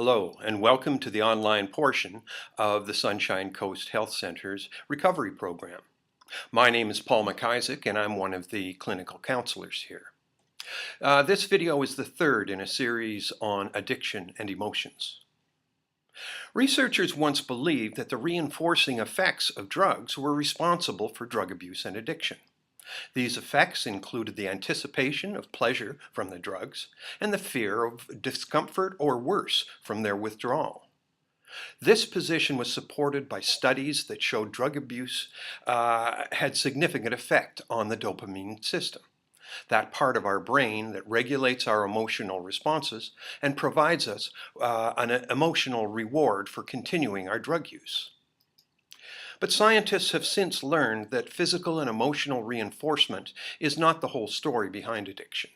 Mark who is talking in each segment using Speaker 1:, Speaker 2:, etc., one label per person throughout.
Speaker 1: Hello, and welcome to the online portion of the Sunshine Coast Health Center's recovery program. My name is Paul McIsaac, and I'm one of the clinical counselors here. This video is the third in a series on addiction and emotions. Researchers once believed that the reinforcing effects of drugs were responsible for drug abuse and addiction. These effects included the anticipation of pleasure from the drugs and the fear of discomfort or worse from their withdrawal. This position was supported by studies that showed drug abuse had significant effect on the dopamine system, that part of our brain that regulates our emotional responses and provides us an emotional reward for continuing our drug use. But scientists have since learned that physical and emotional reinforcement is not the whole story behind addiction.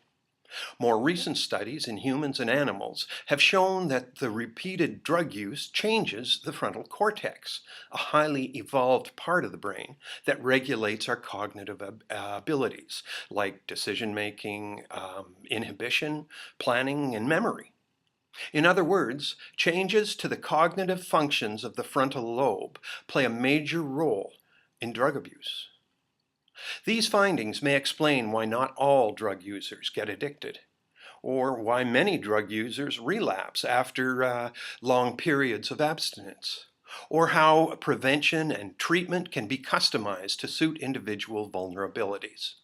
Speaker 1: More recent studies in humans and animals have shown that the repeated drug use changes the frontal cortex, a highly evolved part of the brain that regulates our cognitive abilities, like decision-making, inhibition, planning, and memory. In other words, changes to the cognitive functions of the frontal lobe play a major role in drug abuse. These findings may explain why not all drug users get addicted, or why many drug users relapse after long periods of abstinence, or how prevention and treatment can be customized to suit individual vulnerabilities.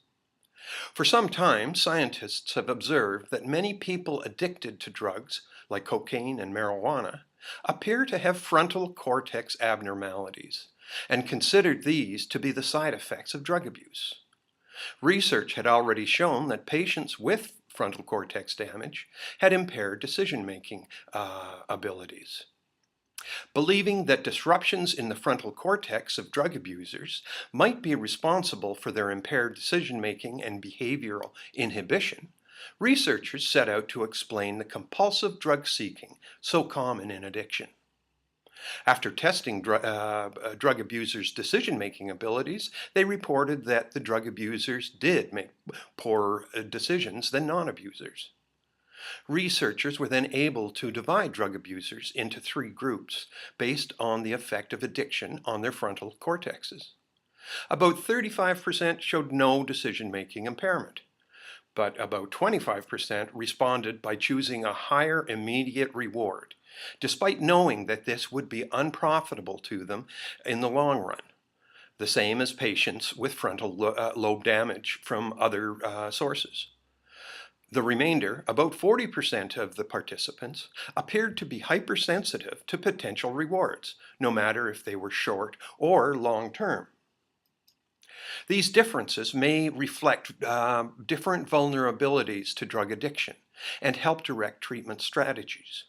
Speaker 1: For some time, scientists have observed that many people addicted to drugs, like cocaine and marijuana, appear to have frontal cortex abnormalities, and considered these to be the side effects of drug abuse. Research had already shown that patients with frontal cortex damage had impaired decision-making abilities. Believing that disruptions in the frontal cortex of drug abusers might be responsible for their impaired decision-making and behavioral inhibition, researchers set out to explain the compulsive drug seeking so common in addiction. After testing drug abusers' decision-making abilities, they reported that the drug abusers did make poorer decisions than non-abusers. Researchers were then able to divide drug abusers into three groups based on the effect of addiction on their frontal cortexes. About 35% showed no decision-making impairment, but about 25% responded by choosing a higher immediate reward, despite knowing that this would be unprofitable to them in the long run, the same as patients with frontal lobe damage from other sources. The remainder, about 40% of the participants, appeared to be hypersensitive to potential rewards, no matter if they were short or long-term. These differences may reflect different vulnerabilities to drug addiction and help direct treatment strategies.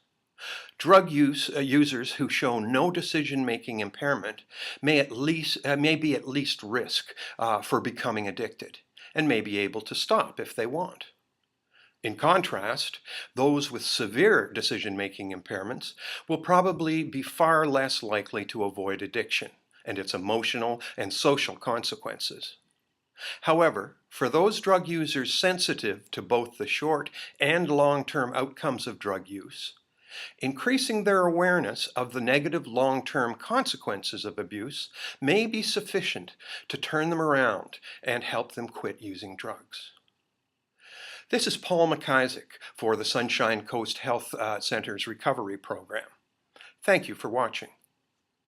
Speaker 1: Drug users who show no decision-making impairment may be at least risk for becoming addicted and may be able to stop if they want. In contrast, those with severe decision-making impairments will probably be far less likely to avoid addiction and its emotional and social consequences. However, for those drug users sensitive to both the short and long-term outcomes of drug use, increasing their awareness of the negative long-term consequences of abuse may be sufficient to turn them around and help them quit using drugs. This is Paul McIsaac for the Sunshine Coast Health Center's recovery program. Thank you for watching.